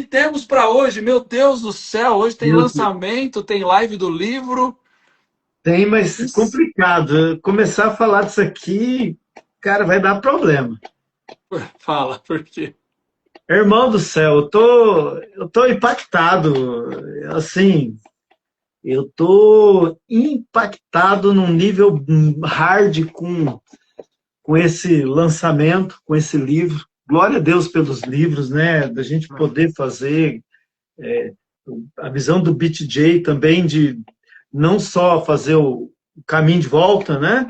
temos para hoje? Meu Deus do céu, hoje tem Meu Deus. lançamento, tem live do livro. Tem, mas Isso. complicado. Começar a falar disso aqui, cara, vai dar problema. Fala, por quê? Irmão do céu, eu tô impactado. Assim, eu tô impactado num nível hard com esse lançamento, com esse livro. Glória a Deus pelos livros, né? Da gente poder fazer a visão do BTJ também de não só fazer o caminho de volta, né?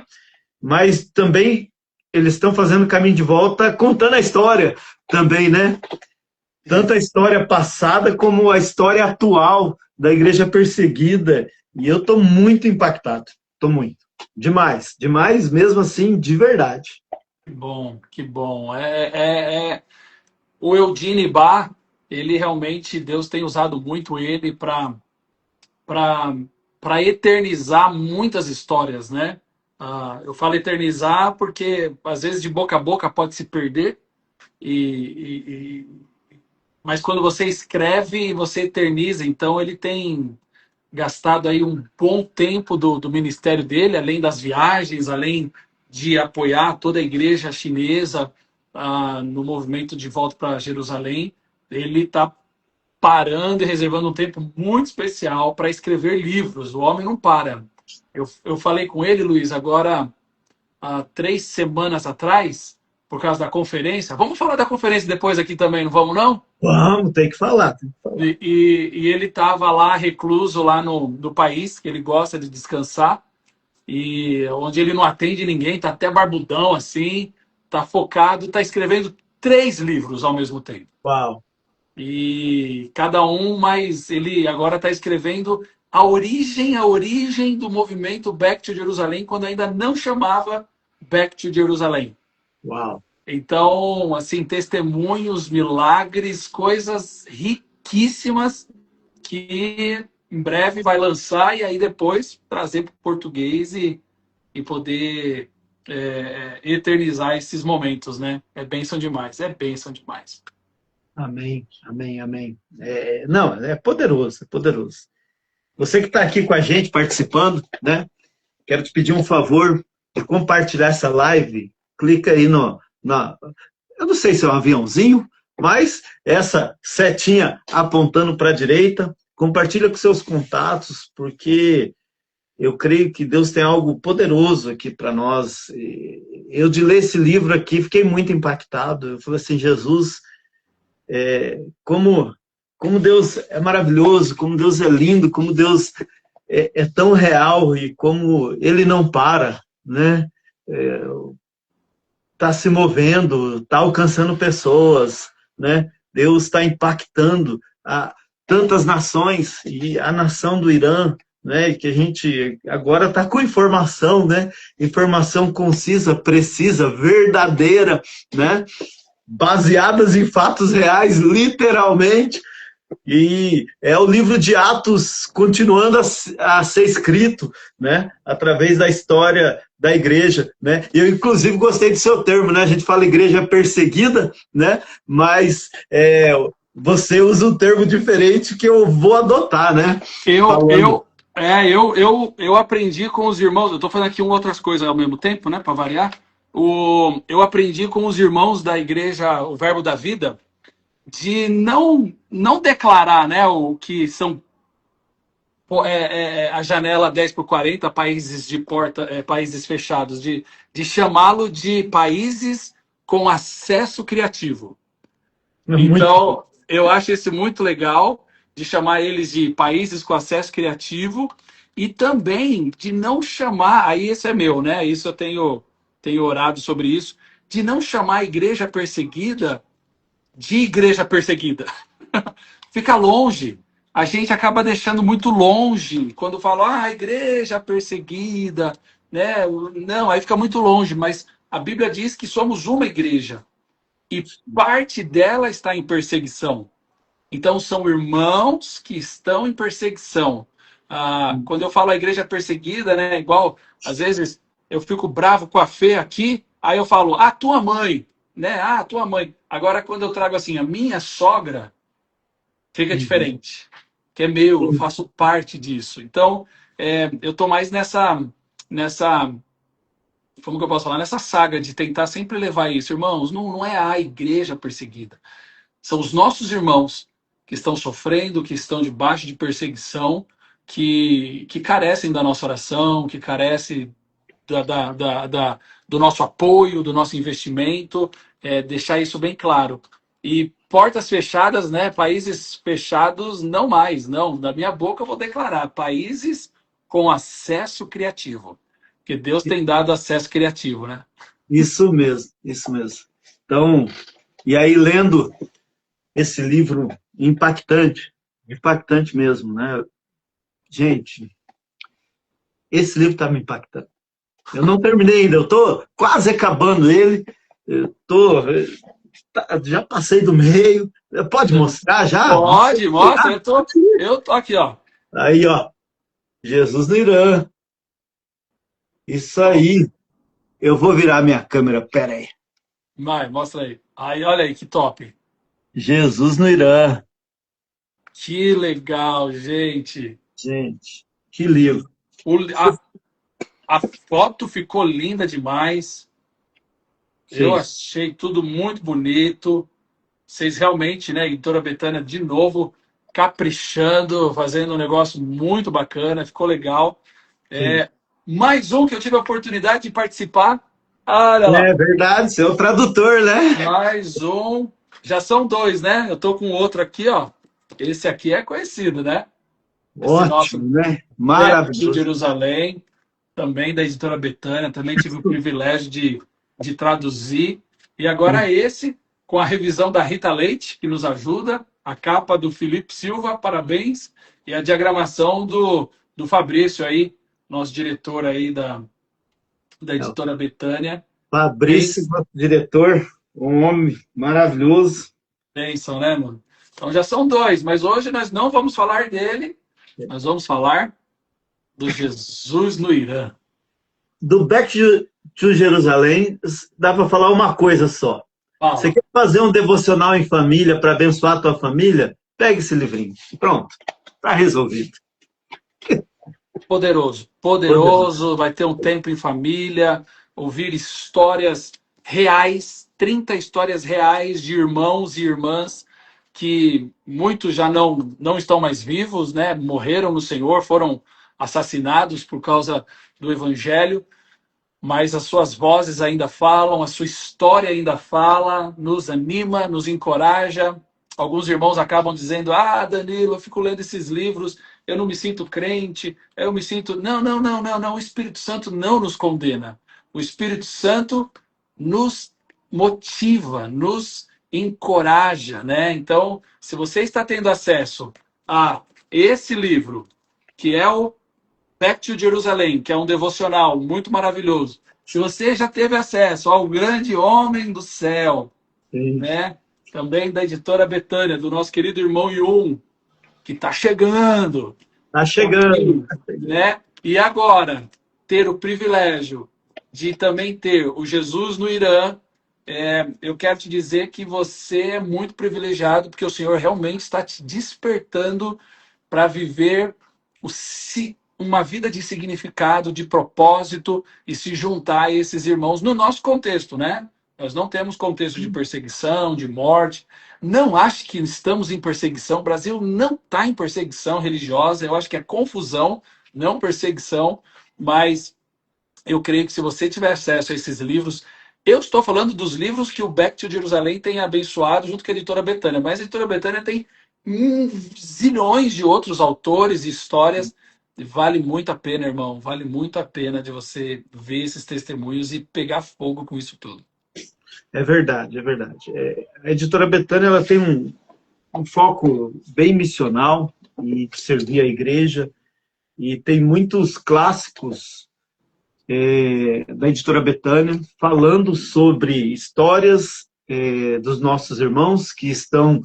Mas também eles estão fazendo o caminho de volta contando a história também, né? Tanto a história passada como a história atual da igreja perseguida. E eu estou muito impactado. Estou muito. Demais. Demais, mesmo assim, de verdade. Que bom, que bom. O Eugene Bach, ele realmente, Deus tem usado muito ele para para eternizar muitas histórias, né? Eu falo eternizar porque às vezes de boca a boca pode se perder, mas quando você escreve, você eterniza. Então ele tem gastado aí um bom tempo do ministério dele, além das viagens, além de apoiar toda a igreja chinesa no movimento de volta para Jerusalém. Ele está parando e reservando um tempo muito especial para escrever livros. O homem não para. Eu falei com ele, Luiz, agora há 3 semanas atrás, por causa da conferência. Vamos falar da conferência depois aqui também, não vamos não? Vamos, tem que falar. Tem que falar. E ele estava lá recluso lá no país, que ele gosta de descansar, e onde ele não atende ninguém, tá até barbudão assim, tá focado, tá escrevendo 3 livros ao mesmo tempo. Uau. E cada um, mas ele agora está escrevendo a origem do movimento Back to Jerusalém, quando ainda não chamava Back to Jerusalém. Uau. Então, assim, testemunhos, milagres, coisas riquíssimas que em breve vai lançar e aí depois trazer para o português e poder eternizar esses momentos, né? É bênção demais, é bênção demais. Amém, amém, amém. Não, é poderoso, é poderoso. Você que está aqui com a gente participando, né? Quero te pedir um favor de compartilhar essa live. Clica aí eu não sei se é um aviãozinho, mas essa setinha apontando para a direita. Compartilha com seus contatos, porque eu creio que Deus tem algo poderoso aqui para nós. Eu, de ler esse livro aqui, fiquei muito impactado. Eu falei assim, Jesus, como, como Deus é maravilhoso, como Deus é lindo, como Deus é tão real e como Ele não para, né? Está se movendo, está alcançando pessoas, né? Deus está impactando tantas nações e a nação do Irã, né? Que a gente agora está com informação, né? Informação concisa, precisa, verdadeira, né? Baseadas em fatos reais, literalmente. E é o livro de Atos continuando a ser escrito, né, através da história da igreja, né? E eu inclusive gostei do seu termo, né? A gente fala igreja perseguida, né? Mas você usa um termo diferente que eu vou adotar, né? Eu, Falando. eu, eu aprendi com os irmãos, eu estou fazendo aqui outras coisas ao mesmo tempo, né, para variar. Eu aprendi com os irmãos da igreja, o Verbo da Vida, de não declarar, né, o que são a janela 10 por 40 países de porta, países fechados, de chamá-lo de países com acesso criativo. Muito. Então, eu acho isso muito legal, de chamar eles de países com acesso criativo e também de não chamar, aí esse é meu, né? Isso eu tenho orado sobre isso, de não chamar a igreja perseguida de igreja perseguida. Fica longe. A gente acaba deixando muito longe quando fala, a igreja perseguida, né? Não, aí fica muito longe, mas a Bíblia diz que somos uma igreja e parte dela está em perseguição. Então, são irmãos que estão em perseguição. Quando eu falo a igreja perseguida, né, igual, às vezes, eu fico bravo com a Fê aqui, aí eu falo, tua mãe, né? Tua mãe. Agora, quando eu trago assim, a minha sogra, fica Uhum. diferente. Que é meu, eu faço parte disso. Então, eu tô mais nessa, como que eu posso falar? Nessa saga de tentar sempre levar isso. Irmãos, não é a igreja perseguida. São os nossos irmãos que estão sofrendo, que estão debaixo de perseguição, que carecem da nossa oração, que carecem do nosso apoio, do nosso investimento, deixar isso bem claro. E portas fechadas, né? Países fechados, não mais, não. Da minha boca eu vou declarar: países com acesso criativo. Porque Deus tem dado acesso criativo, né? Isso mesmo, isso mesmo. Então, e aí lendo esse livro impactante, impactante mesmo, né? Gente, esse livro está me impactando. Eu não terminei ainda, eu estou quase acabando ele. Eu tô, já passei do meio. Pode mostrar já? Pode, mostra. Eu tô aqui, ó. Aí, ó, Jesus no Irã. Isso aí. Eu vou virar minha câmera, pera aí. Vai, mostra aí. Aí, olha aí, que top. Jesus no Irã. Que legal, gente. Gente, que livro. O, a, a foto ficou linda demais. Eu Sim, achei tudo muito bonito. Vocês realmente, né, editora Betânia, de novo, caprichando, fazendo um negócio muito bacana, ficou legal. sim. Mais um que eu tive a oportunidade de participar. Olha lá, É verdade, você é o tradutor, né? mais um. Já são dois, né? Eu tô com outro aqui, ó. Esse aqui é conhecido, né? Esse nosso Ótimo, né? Back to Maravilhoso. Jerusalém, também da editora Betânia, também tive o privilégio de traduzir. E agora esse, com a revisão da Rita Leite, que nos ajuda, a capa do Felipe Silva, parabéns, e a diagramação do Fabrício aí, nosso diretor aí da É, o editora Betânia. Fabrício, Bens, nosso diretor, um homem maravilhoso. bênção, né, mano? Então já são dois, mas hoje nós não vamos falar dele, nós vamos falar do Jesus no Irã. Do Back to Jerusalém, dá para falar uma coisa só. Você Fala. quer fazer um devocional em família para abençoar a tua família? Pega esse livrinho. Pronto, está resolvido. Poderoso, Poderoso. poderoso, vai ter um tempo em família, ouvir histórias reais, 30 histórias reais de irmãos e irmãs que muitos já não estão mais vivos, né? Morreram no Senhor, foram assassinados por causa do evangelho, mas as suas vozes ainda falam, a sua história ainda fala, nos anima, nos encoraja. Alguns irmãos acabam dizendo: Ah, Danilo, eu fico lendo esses livros, eu não me sinto crente, eu me sinto. Não, não, não, não, não. O Espírito Santo não nos condena. O Espírito Santo nos motiva, nos encoraja, né? Então, se você está tendo acesso a esse livro, que é o Back to Jerusalém, que é um devocional muito maravilhoso. Se você já teve acesso ao grande homem do céu, Sim. né? Também da editora Betânia, do nosso querido irmão Yun, que está chegando, Tá tá chegando, aqui, tá chegando. né? E agora, ter o privilégio de também ter o Jesus no Irã, eu quero te dizer que você é muito privilegiado, porque o Senhor realmente está te despertando para viver uma vida de significado, de propósito e se juntar a esses irmãos no nosso contexto, né? Nós não temos contexto de perseguição, de morte. Não acho que estamos em perseguição. O Brasil não está em perseguição religiosa. Eu acho que é confusão, não perseguição. Mas eu creio que se você tiver acesso a esses livros, eu estou falando dos livros que o Back to Jerusalém tem abençoado junto com a editora Betânia, mas a editora Betânia tem zilhões de outros autores e histórias. Vale muito a pena, irmão. Vale muito a pena de você ver esses testemunhos e pegar fogo com isso tudo. É verdade, é verdade. A editora Betânia ela tem um foco bem missional e de servir a igreja, e tem muitos clássicos da editora Betânia falando sobre histórias dos nossos irmãos que estão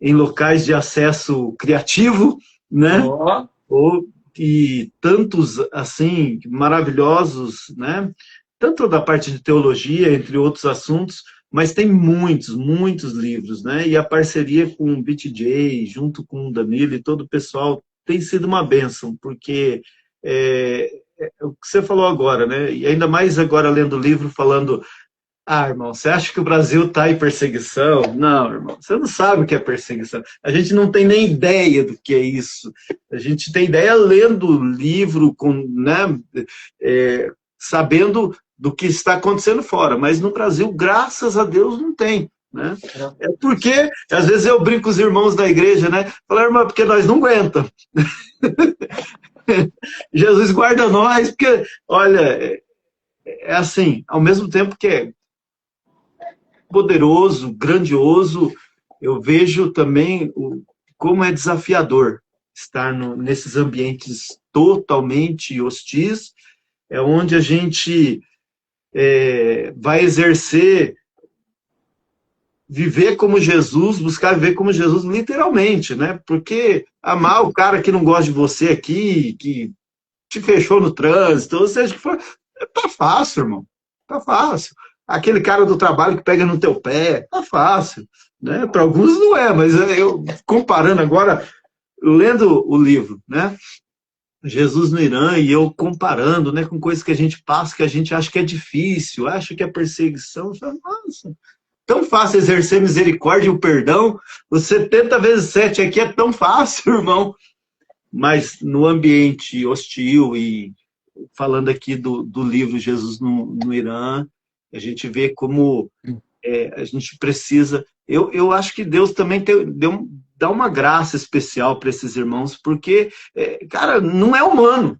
em locais de acesso criativo, né? Oh, Ou e tantos assim maravilhosos, né? Tanto da parte de teologia, entre outros assuntos, mas tem muitos, muitos livros, né? E a parceria com o BTJ, junto com o Danilo e todo o pessoal, tem sido uma bênção, porque é o que você falou agora, né? E ainda mais agora lendo o livro falando, irmão, você acha que o Brasil está em perseguição? Não, irmão, você não sabe o que é perseguição. A gente não tem nem ideia do que é isso. A gente tem ideia lendo o livro, né, sabendo do que está acontecendo fora, mas no Brasil, graças a Deus, não tem. Né? É porque, às vezes eu brinco com os irmãos da igreja, né? Falar, irmão, porque nós não aguentamos. Jesus guarda nós, porque, olha, é assim, ao mesmo tempo que é poderoso, grandioso, eu vejo também como é desafiador estar nesses ambientes totalmente hostis, é onde a gente vai exercer, viver como Jesus, buscar viver como Jesus literalmente, né? Porque amar o cara que não gosta de você aqui, que te fechou no trânsito, ou seja, tá fácil, irmão, tá fácil. Aquele cara do trabalho que pega no teu pé, tá fácil, né? Para alguns não é, mas eu comparando agora, lendo o livro, né? Jesus no Irã e eu comparando, né, com coisas que a gente passa, que a gente acha que é difícil, acha que é perseguição, eu falo, nossa, tão fácil exercer misericórdia e o perdão, os 70 vezes 7 aqui é tão fácil, irmão. Mas no ambiente hostil e falando aqui do livro Jesus no Irã, a gente vê como a gente precisa. Eu acho que Deus também dá uma graça especial para esses irmãos, porque, cara, não é humano.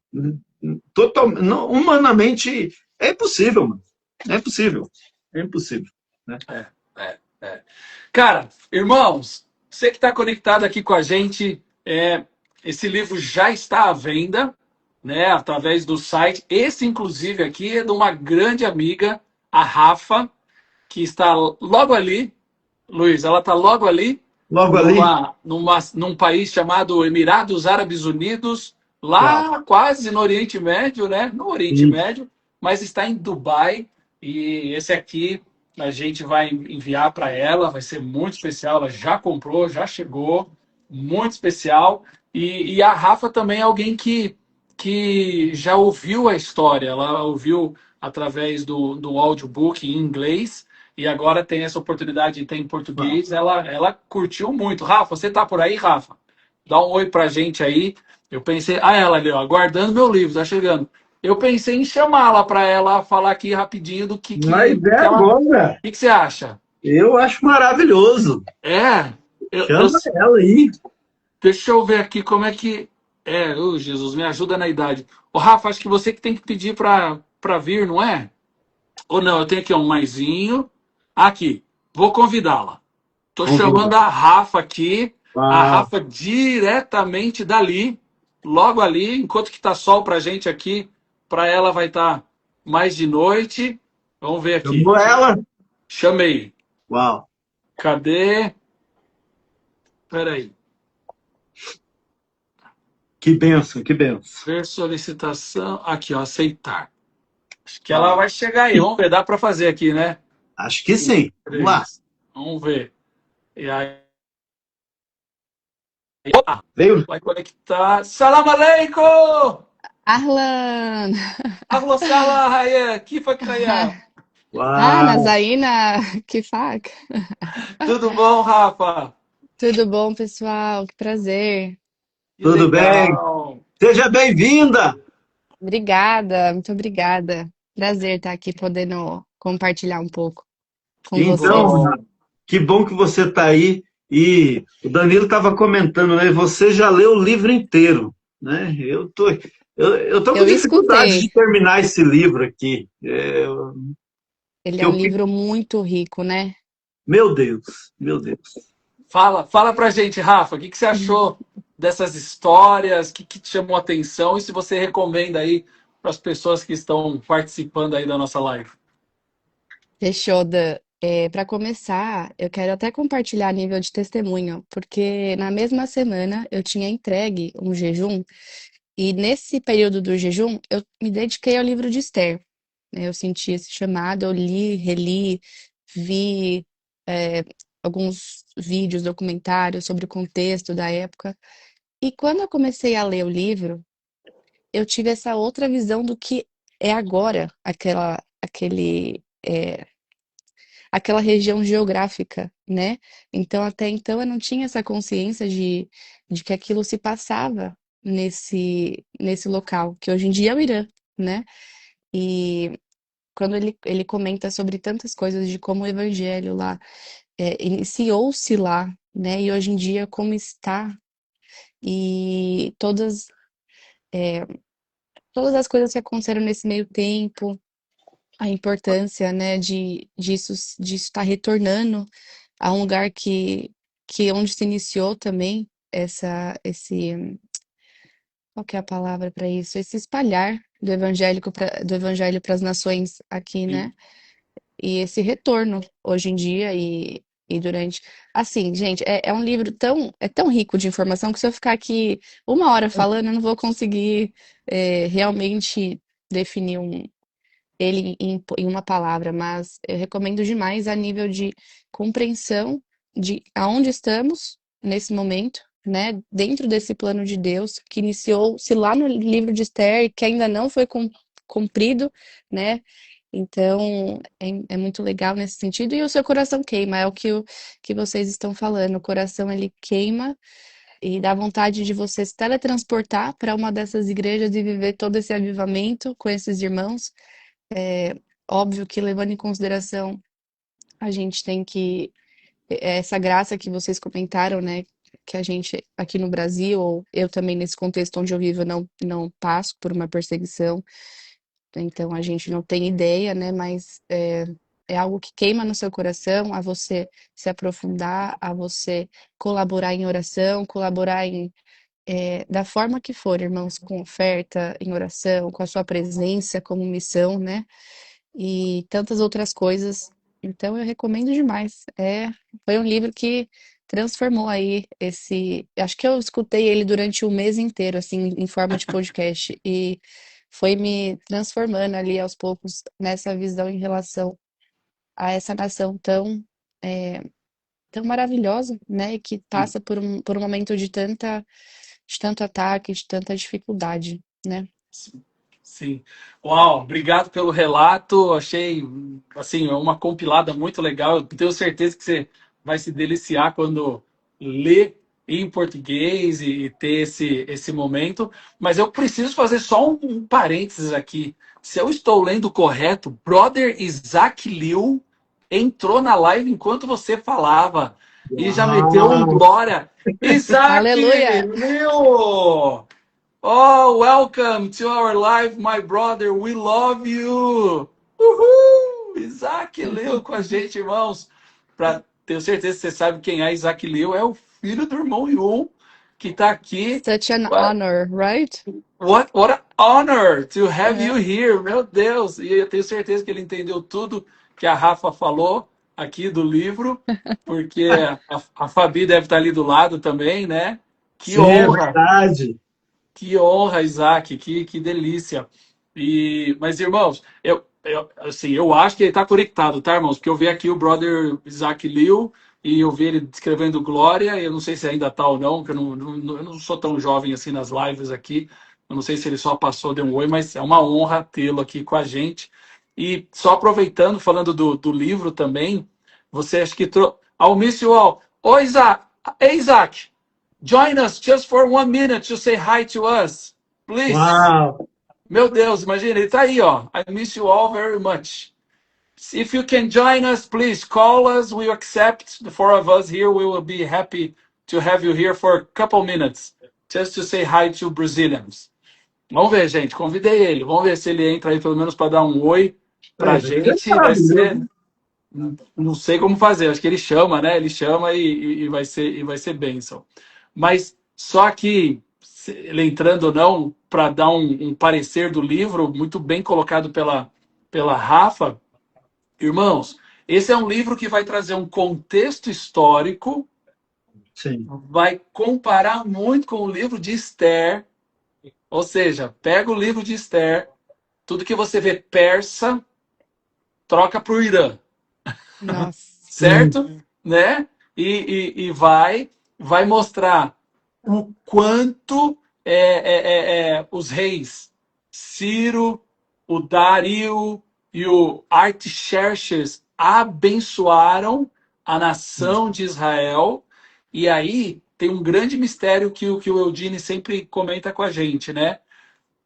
Humanamente é impossível, mano. É impossível. É impossível. Né? É. Cara, irmãos, você que está conectado aqui com a gente, esse livro já está à venda, né, através do site. Esse, inclusive, aqui é de uma grande amiga, a Rafa, que está logo ali. Luiz, ela está logo ali, Logo ali. num país chamado Emirados Árabes Unidos, Uau. lá quase no Oriente Médio, né? No Oriente Isso. Médio, mas está em Dubai. E esse aqui a gente vai enviar para ela, vai ser muito especial. Ela já comprou, já chegou, muito especial. E a Rafa também é alguém que já ouviu a história, ela ouviu através do audiobook em inglês e agora tem essa oportunidade de ter em Uau. português. Ela curtiu muito. Rafa, você tá por aí, Rafa? Dá um oi pra gente aí. Eu pensei, ela ali, ó, aguardando meu livro, tá chegando. Eu pensei em chamá-la para ela falar aqui rapidinho do Mas que ela. O agora, que você acha? eu acho maravilhoso. É, eu, Chama ela aí. deixa eu ver aqui como é que. Jesus, me ajuda na idade. Ô, Rafa, acho que você que tem que pedir para vir, não é? Ou não, eu tenho aqui um maisinho. Aqui, vou convidá-la. Tô Convida. chamando a Rafa aqui. A Uau. Rafa diretamente dali, logo ali, enquanto que tá sol pra gente aqui, para ela vai estar mais de noite. Vamos ver aqui. Chamou ela? Chamei. Uau. Cadê? Peraí. Que benção, que benção. Ver solicitação. Aqui, ó, aceitar. Acho que ela Uau. vai chegar aí. Vamos ver, dá para fazer aqui, né? Acho que sim. Vamos lá. Vamos ver. E aí. Opa! Veio? Vai conectar. Salam aleikum! Ahlan! Ahlan salam, Raya! Kifa Kaya! Uau. Nazaína Kifak. Tudo bom, Rafa? Tudo bom, pessoal? Que prazer. Que Tudo bem? legal! Seja bem-vinda. Obrigada, muito obrigada. Prazer estar aqui podendo compartilhar um pouco com Que Então, vocês. bom! que bom que você está aí. E o Danilo estava comentando, né? Você já leu o livro inteiro, né? Eu tô com Eu dificuldade de escutei. terminar esse livro aqui. Ele Que é um eu, livro muito rico, né? meu Deus, meu Deus. Fala pra gente, Rafa, o que você achou dessas histórias? O que te chamou a atenção? E se você recomenda aí para as pessoas que estão participando aí da nossa live? Fechou, Dan. Para começar, eu quero até compartilhar a nível de testemunho, porque na mesma semana eu tinha entregue um jejum, e nesse período do jejum eu me dediquei ao livro de Esther, né? Eu senti esse chamado, eu li, reli, vi é, alguns vídeos, documentários sobre o contexto da época. E quando eu comecei a ler o livro, eu tive essa outra visão do que é agora aquela região geográfica, né? Então, até então, eu não tinha essa consciência de que aquilo se passava nesse local, que hoje em dia é o Irã, né? E quando ele comenta sobre tantas coisas de como o evangelho lá iniciou-se lá, né? E hoje em dia como está, e todas as coisas que aconteceram nesse meio tempo, a importância, né, disso estar retornando a um lugar que onde se iniciou também qual que é a palavra para isso? Esse espalhar do evangelho para as nações aqui, né? Sim. E esse retorno hoje em dia e durante. Assim, gente, é um livro tão rico de informação que se eu ficar aqui 1 hora falando, eu não vou conseguir realmente definir ele em uma palavra, mas eu recomendo demais a nível de compreensão de aonde estamos nesse momento, né? Dentro desse plano de Deus que iniciou-se lá no livro de Esther e que ainda não foi cumprido, né? Então, é muito legal nesse sentido. E o seu coração queima, é que vocês estão falando. O coração, ele queima e dá vontade de você se teletransportar para uma dessas igrejas e viver todo esse avivamento com esses irmãos. É óbvio que, levando em consideração, a gente tem que. Essa graça que vocês comentaram, né? Que a gente aqui no Brasil, ou eu também nesse contexto onde eu vivo, não passo por uma perseguição, então a gente não tem ideia, né? Mas é algo que queima no seu coração a você se aprofundar, a você colaborar em oração, colaborar da forma que for, irmãos, com oferta, em oração, com a sua presença como missão, né? E tantas outras coisas. Então eu recomendo demais. Foi um livro que transformou aí esse. Acho que eu escutei ele durante o mês inteiro, assim, em forma de podcast, e foi me transformando ali aos poucos nessa visão em relação a essa nação é, tão maravilhosa, né? E que passa por um momento de tanto ataque, de tanta dificuldade, né? Sim. Sim. Uau, obrigado pelo relato. Achei assim uma compilada muito legal. Eu tenho certeza que você vai se deliciar quando lê em português e ter esse momento. Mas eu preciso fazer só um parênteses aqui. Se eu estou lendo correto, Brother Isaac Liu entrou na live enquanto você falava e já meteu um Uau! glória. Isaac Aleluia! Liu! Oh, welcome to our live, my brother. We love you. Uhul! Isaac leu com a gente, irmãos. Tenho certeza que você sabe quem é Isaac Leu. É o filho do irmão Yun, que está aqui. Such an honor, right? What an honor to have you É. here, meu Deus! E eu tenho certeza que ele entendeu tudo que a Rafa falou aqui do livro, porque a Fabi deve estar ali do lado também, né? Que Sim, é honra! verdade. Que honra, Isaac, que delícia. Mas, irmãos, assim, eu acho que ele está conectado, tá, irmãos? Porque eu vi aqui o brother Isaac Liu e eu vi ele escrevendo Glória. Eu não sei se ainda está ou não, porque eu não sou tão jovem assim nas lives aqui. Eu não sei se ele só passou, deu um oi, mas é uma honra tê-lo aqui com a gente. E só aproveitando, falando do livro também, você acha que. I'll miss you all. Ô, Isaac! Ei, Isaac! Join us just for 1 minute to say hi to us, please. Uau! Meu Deus, imagina, ele tá aí, ó. I miss you all very much. If you can join us, please call us. We accept the 4 of us here. We will be happy to have you here for a couple minutes, just to say hi to Brazilians. Vamos ver, gente. Convidei ele. Vamos ver se ele entra aí pelo menos para dar um oi pra É, ele gente. Vai sabe, viu? ser, não sei como fazer. Acho que ele chama, né? Ele chama e vai ser bênção. Mas só que, ele entrando ou não, para dar um parecer do livro, muito bem colocado pela Rafa, irmãos, esse é um livro que vai trazer um contexto histórico, Sim. vai comparar muito com o livro de Esther, ou seja, pega o livro de Esther, tudo que você vê persa, troca para o Irã. Nossa. Sim. certo? Né? E vai mostrar o quanto os reis Ciro, o Dario e o Artaxerxes abençoaram a nação de Israel. E aí tem um grande mistério que o Eudine sempre comenta com a gente, né?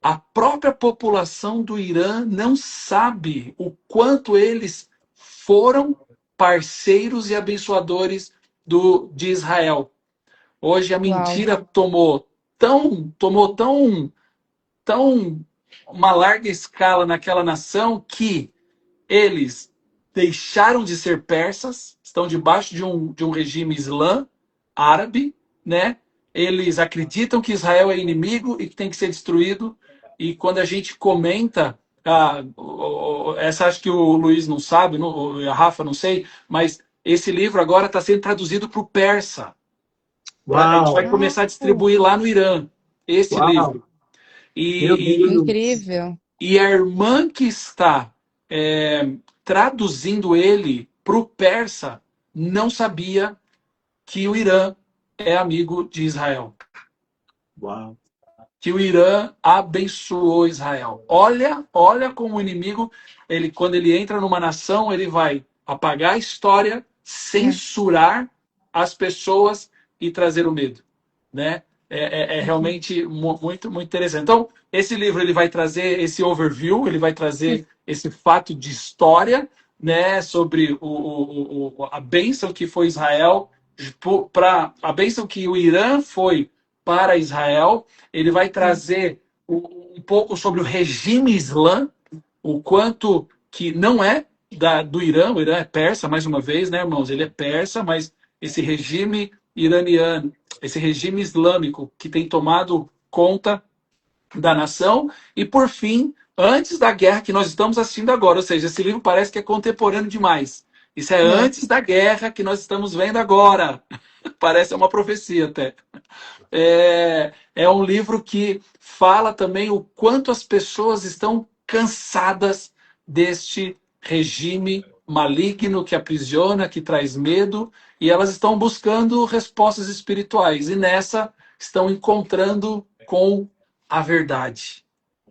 A própria população do Irã não sabe o quanto eles foram parceiros e abençoadores de Israel. Hoje a Uau. mentira tomou tão uma larga escala naquela nação que eles deixaram de ser persas, estão debaixo de um regime islã árabe, né? Eles acreditam que Israel é inimigo e que tem que ser destruído. E quando a gente comenta, essa acho que o Luiz não sabe, a Rafa não sei, mas esse livro agora está sendo traduzido para o persa. A gente vai Uau, começar a Uau. distribuir lá no Irã esse uau, livro. meu Deus. Incrível. E a irmã que está é, traduzindo ele para o persa não sabia que o Irã é amigo de Israel, Uau. que o Irã abençoou Israel. Olha como o inimigo, quando ele entra numa nação, ele vai apagar a história, É. censurar as pessoas e trazer o medo, né? É Uhum. realmente muito, muito interessante. Então, esse livro ele vai trazer esse overview, ele vai trazer esse fato de história, né, sobre a bênção que foi Israel, para a bênção que o Irã foi para Israel. Ele vai trazer um pouco sobre o regime islã, o quanto que não é do Irã, o Irã é persa, mais uma vez, né, irmãos? Ele é persa, mas esse regime iraniano, esse regime islâmico que tem tomado conta da nação, e por fim, antes da guerra que nós estamos assistindo agora, ou seja, esse livro parece que é contemporâneo demais. Isso é É. antes da guerra que nós estamos vendo agora. Parece uma profecia até. É um livro que fala também o quanto as pessoas estão cansadas deste regime maligno que aprisiona, que traz medo, e elas estão buscando respostas espirituais. E nessa estão encontrando com a verdade,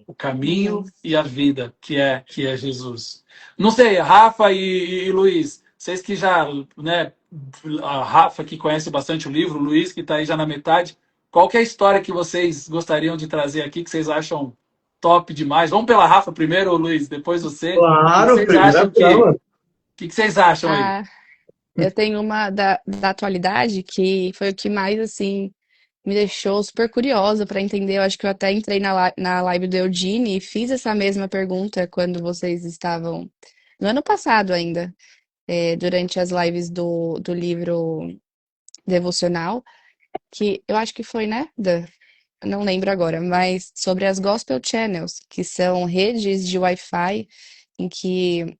o caminho Amém. e a vida, que é Jesus. Não sei, Rafa e Luiz, vocês que já, né, a Rafa que conhece bastante o livro, o Luiz que está aí já na metade, qual que é a história que vocês gostariam de trazer aqui, que vocês acham top demais? Vamos pela Rafa primeiro, Luiz, depois você. O que Claro, vocês primeira acham que... dama. O que vocês acham aí? Ah, eu tenho uma da atualidade que foi o que mais, assim, me deixou super curiosa para entender. Eu acho que eu até entrei na live do Eugene e fiz essa mesma pergunta quando vocês estavam, no ano passado ainda, durante as lives do livro devocional, que eu acho que foi, né, Dan? Não lembro agora, mas sobre as Gospel Channels, que são redes de Wi-Fi em que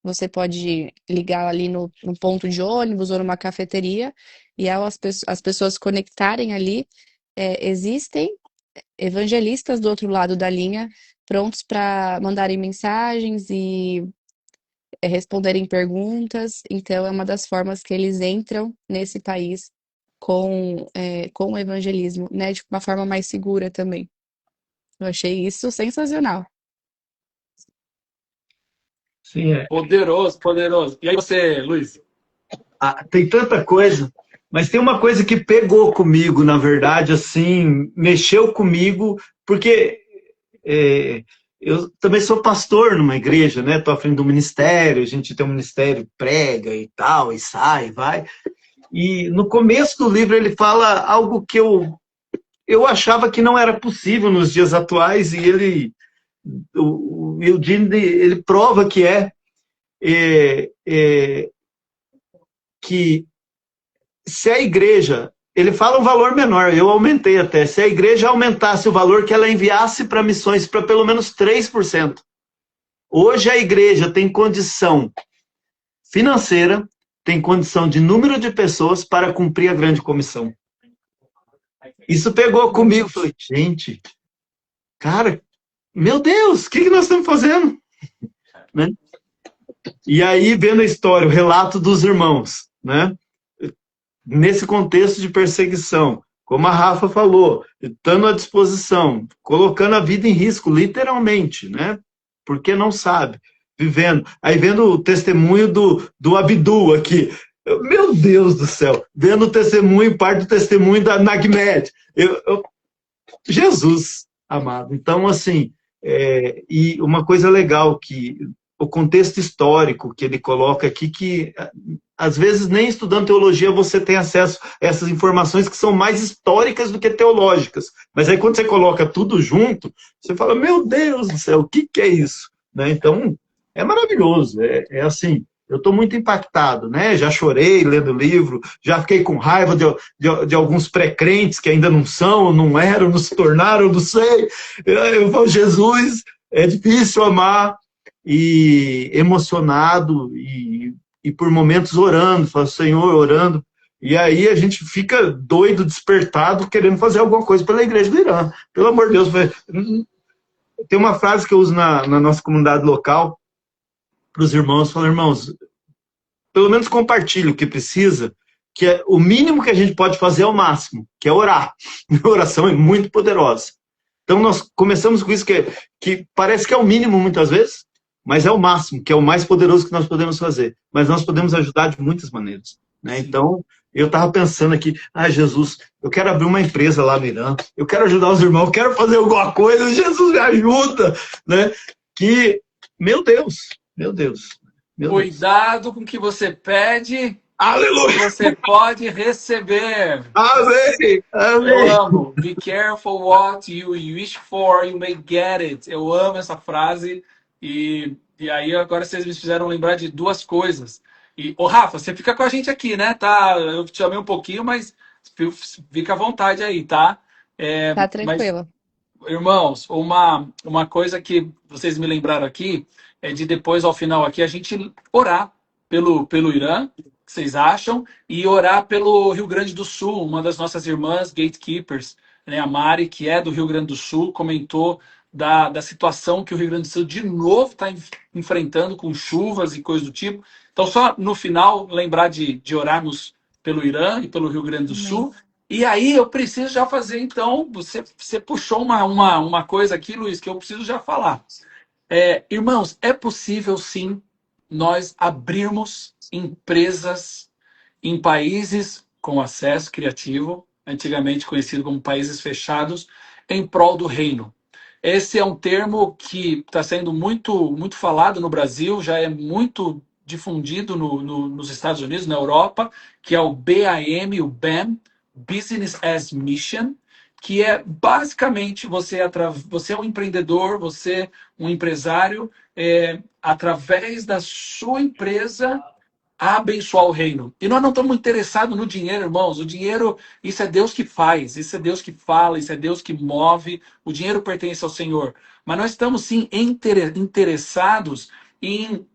você pode ligar ali no ponto de ônibus ou numa cafeteria, e ao as pessoas se conectarem ali, existem evangelistas do outro lado da linha, prontos para mandarem mensagens e responderem perguntas. Então, é uma das formas que eles entram nesse país com o evangelismo, né? De uma forma mais segura também. Eu achei isso sensacional. Sim, é. Poderoso, poderoso. E aí você, Luiz? Tem tanta coisa, mas tem uma coisa que pegou comigo, na verdade, assim, mexeu comigo, porque é, eu também sou pastor numa igreja, né? Estou à frente do ministério, a gente tem um ministério, prega e tal, e sai, vai. E no começo do livro ele fala algo que eu achava que não era possível nos dias atuais, e o Eugene, ele prova que é que se a igreja, ele fala um valor menor, eu aumentei até, se a igreja aumentasse o valor que ela enviasse para missões para pelo menos 3%. Hoje a igreja tem condição financeira, tem condição de número de pessoas para cumprir a grande comissão. Isso pegou comigo, falei, gente, cara, meu Deus, o que nós estamos fazendo? Né? E aí, vendo a história, o relato dos irmãos, né? Nesse contexto de perseguição, como a Rafa falou, estando à disposição, colocando a vida em risco, literalmente, né? Porque não sabe, vivendo. Aí vendo o testemunho do Abdul aqui. Meu Deus do céu, vendo o testemunho, parte do testemunho da Nagmed. Jesus amado. Então, assim, e uma coisa legal que o contexto histórico que ele coloca aqui, que às vezes nem estudando teologia você tem acesso a essas informações que são mais históricas do que teológicas. Mas aí quando você coloca tudo junto, você fala, meu Deus do céu, o que é isso? Né? Então, é maravilhoso. É assim, eu estou muito impactado, né? Já chorei lendo o livro, já fiquei com raiva de alguns pré-crentes que ainda não são, não eram, não se tornaram, não sei. Eu falo, Jesus, é difícil amar, e emocionado, e por momentos orando, falo, Senhor, orando. E aí a gente fica doido, despertado, querendo fazer alguma coisa pela igreja do Irã. Pelo amor de Deus. Tem uma frase que eu uso na nossa comunidade local para os irmãos, falo, irmãos, pelo menos compartilhe o que precisa, que é o mínimo que a gente pode fazer é o máximo, que é orar. A oração é muito poderosa. Então nós começamos com isso que parece que é o mínimo muitas vezes, mas é o máximo, que é o mais poderoso que nós podemos fazer. Mas nós podemos ajudar de muitas maneiras. Né? Então, eu estava pensando aqui, Jesus, eu quero abrir uma empresa lá no Irã, eu quero ajudar os irmãos, eu quero fazer alguma coisa, Jesus me ajuda. Né? Que, meu Deus, meu Deus. Cuidado com o que você pede. Aleluia! Você pode receber. Amém! Amém! Eu amo. Be careful what you wish for, you may get it. Eu amo essa frase. E aí agora vocês me fizeram lembrar de duas coisas. Ô Rafa, você fica com a gente aqui, né? Tá, eu te chamei um pouquinho, mas fica à vontade aí, tá? Tá Mas tranquilo. irmãos, uma coisa que vocês me lembraram aqui é de depois, ao final aqui, a gente orar pelo Irã, que vocês acham, e orar pelo Rio Grande do Sul. Uma das nossas irmãs, gatekeepers, né, a Mari, que é do Rio Grande do Sul, comentou da situação que o Rio Grande do Sul de novo está enfrentando com chuvas e coisas do tipo. Então, só no final, lembrar de orarmos pelo Irã e pelo Rio Grande do Amém. Sul. E aí eu preciso já fazer, então, você puxou uma coisa aqui, Luiz, que eu preciso já falar. Irmãos, é possível sim nós abrirmos empresas em países com acesso criativo, antigamente conhecido como países fechados, em prol do reino. Esse é um termo que está sendo muito falado no Brasil, já é muito difundido nos Estados Unidos, na Europa, que é o BAM, o BAM, Business as Mission, que é basicamente você é um empreendedor, você é um empresário, através da sua empresa a abençoar o reino. E nós não estamos interessados no dinheiro, irmãos. O dinheiro, isso é Deus que faz, isso é Deus que fala, isso é Deus que move. O dinheiro pertence ao Senhor. Mas nós estamos sim interessados em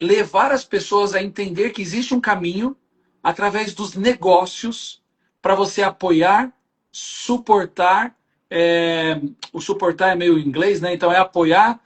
levar as pessoas a entender que existe um caminho através dos negócios para você apoiar, suportar. O suportar é meio inglês, né? Então é apoiar,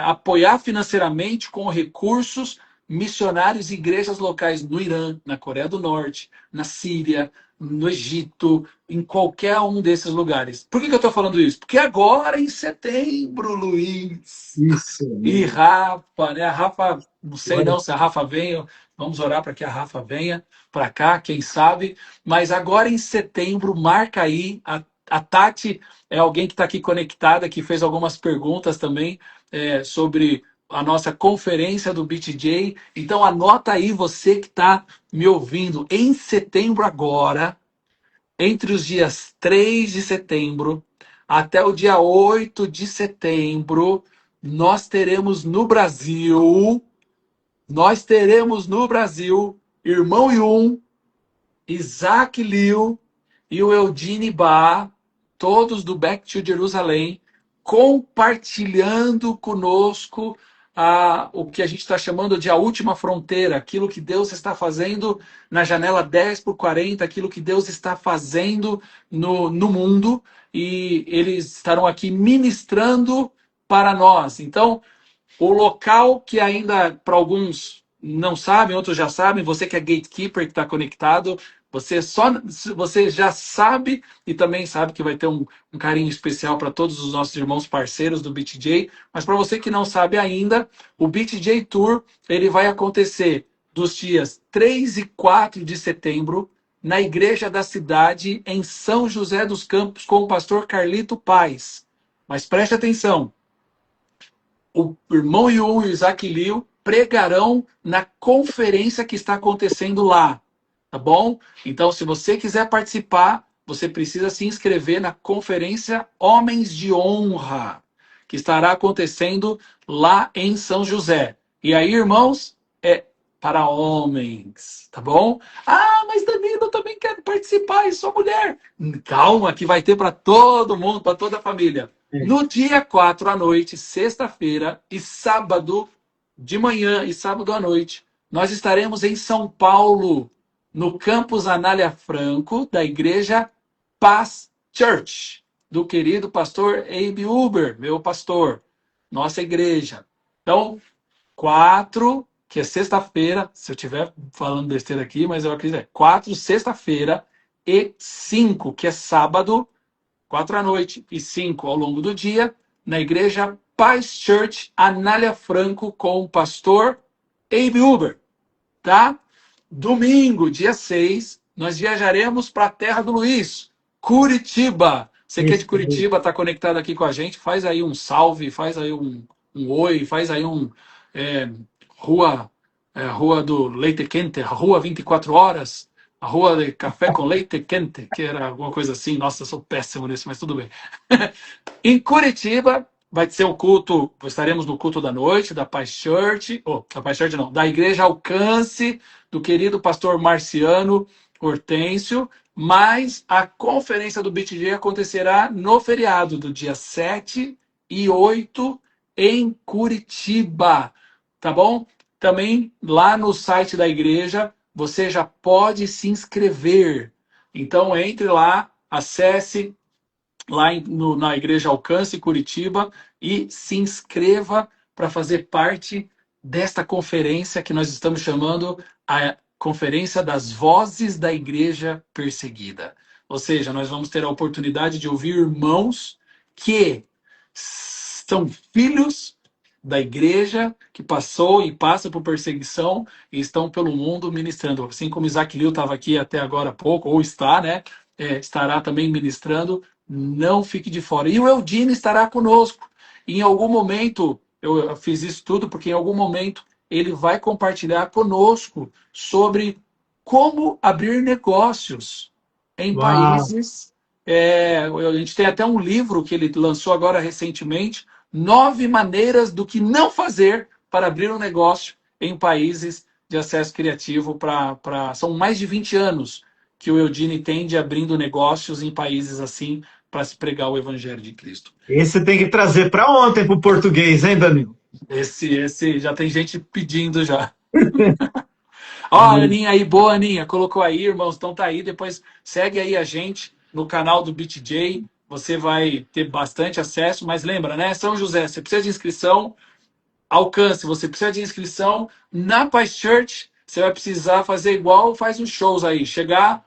apoiar financeiramente com recursos missionários e igrejas locais no Irã, na Coreia do Norte, na Síria, no Egito, em qualquer um desses lugares. Por que eu estou falando isso? Porque agora, em setembro, Luiz Isso. e Rafa, né? A Rafa, não sei não se a Rafa vem, vamos orar para que a Rafa venha para cá, quem sabe. Mas agora em setembro, marca aí, a Tati é alguém que está aqui conectada, que fez algumas perguntas também sobre a nossa conferência do BTJ. Então anota aí você que está me ouvindo. Em setembro agora, entre os dias 3 de setembro até o dia 8 de setembro, nós teremos no Brasil, irmão Yun, Isaac Liu e o Eudine Ba, todos do Back to Jerusalém, compartilhando conosco o que a gente está chamando de a última fronteira, aquilo que Deus está fazendo na janela 10x40, aquilo que Deus está fazendo no mundo, e eles estarão aqui ministrando para nós. Então, O local que ainda, para alguns não sabem, outros já sabem, você que é gatekeeper, que está conectado, você já sabe e também sabe que vai ter um carinho especial para todos os nossos irmãos parceiros do BTJ. Mas para você que não sabe ainda, o BTJ Tour ele vai acontecer dos dias 3 e 4 de setembro na igreja da cidade em São José dos Campos com o pastor Carlito Paz. Mas preste atenção, o irmão Yun e o Isaac Liu pregarão na conferência que está acontecendo lá, tá bom? Então, se você quiser participar, você precisa se inscrever na conferência Homens de Honra, que estará acontecendo lá em São José. E aí, irmãos, é para homens, tá bom? Ah, mas Danilo, eu também quero participar e sou mulher. Calma, que vai ter para todo mundo, para toda a família. No dia 4 à noite, sexta-feira e sábado de manhã e sábado à noite, nós estaremos em São Paulo, no campus Anália Franco, da igreja Paz Church, do querido pastor Abe Uber, meu pastor, nossa igreja. Então, 4, que é sexta-feira, se eu estiver falando besteira aqui, mas eu acredito, 4, sexta-feira, e 5, que é sábado, 4 à noite e 5 ao longo do dia, na igreja Paz Church, Anália Franco, com o pastor Abe Uber, tá? Domingo, dia 6, nós viajaremos para a terra do Luiz, Curitiba. Você que é de Curitiba, está conectado aqui com a gente, faz aí um salve, faz aí um oi, faz aí é, rua, rua do Leite Quente, rua 24 horas, a rua de café com leite quente, que era alguma coisa assim. Nossa, eu sou péssimo nisso, mas tudo bem. Em Curitiba, vai ser o culto, estaremos no culto da noite, da Paz Church, da Paz Church não, da Igreja Alcance, do querido pastor Marciano Hortêncio, mas a conferência do BTG acontecerá no feriado do dia 7 e 8 em Curitiba, tá bom? Também lá no site da igreja, você já pode se inscrever. Então, entre lá, acesse lá na Igreja Alcance Curitiba e se inscreva para fazer parte desta conferência que nós estamos chamando a Conferência das Vozes da Igreja Perseguida. Ou seja, nós vamos ter a oportunidade de ouvir irmãos que são filhos da igreja, que passou e passa por perseguição e estão pelo mundo ministrando. Assim como Isaac Liu estava aqui até agora há pouco, ou está, né? Estará também ministrando. Não fique de fora. E o Eudine estará conosco. Em algum momento, eu fiz isso tudo porque em algum momento ele vai compartilhar conosco sobre como abrir negócios em países. A gente tem até um livro que ele lançou agora recentemente, 9 maneiras do que não fazer para abrir um negócio em países de acesso criativo. São mais de 20 anos que o Eudine tem de abrindo negócios em países assim para se pregar o Evangelho de Cristo. Esse tem que trazer para ontem para o português, hein, Danilo? Esse já tem gente pedindo já. Ó, a Aninha aí, boa Aninha, colocou aí, irmãos, então tá aí, depois segue aí a gente no canal do BTJ, você vai ter bastante acesso, mas lembra, né, São José, você precisa de inscrição, Alcance, você precisa de inscrição, na Paz Church, você vai precisar fazer igual faz uns shows aí, chegar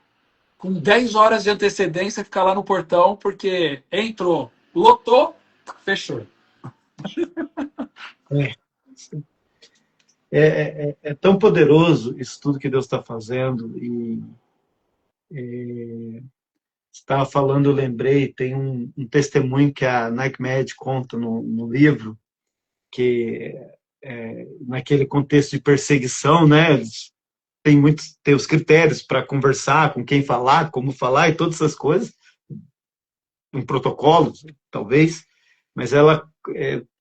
com 10 horas de antecedência, ficar lá no portão, porque entrou, lotou, fechou. É tão poderoso isso tudo que Deus está fazendo. E estava falando, eu lembrei, tem um testemunho que a Nike Med conta no livro, que naquele contexto de perseguição, né? Tem os critérios para conversar, com quem falar, como falar e todas essas coisas, um protocolo, talvez, mas ela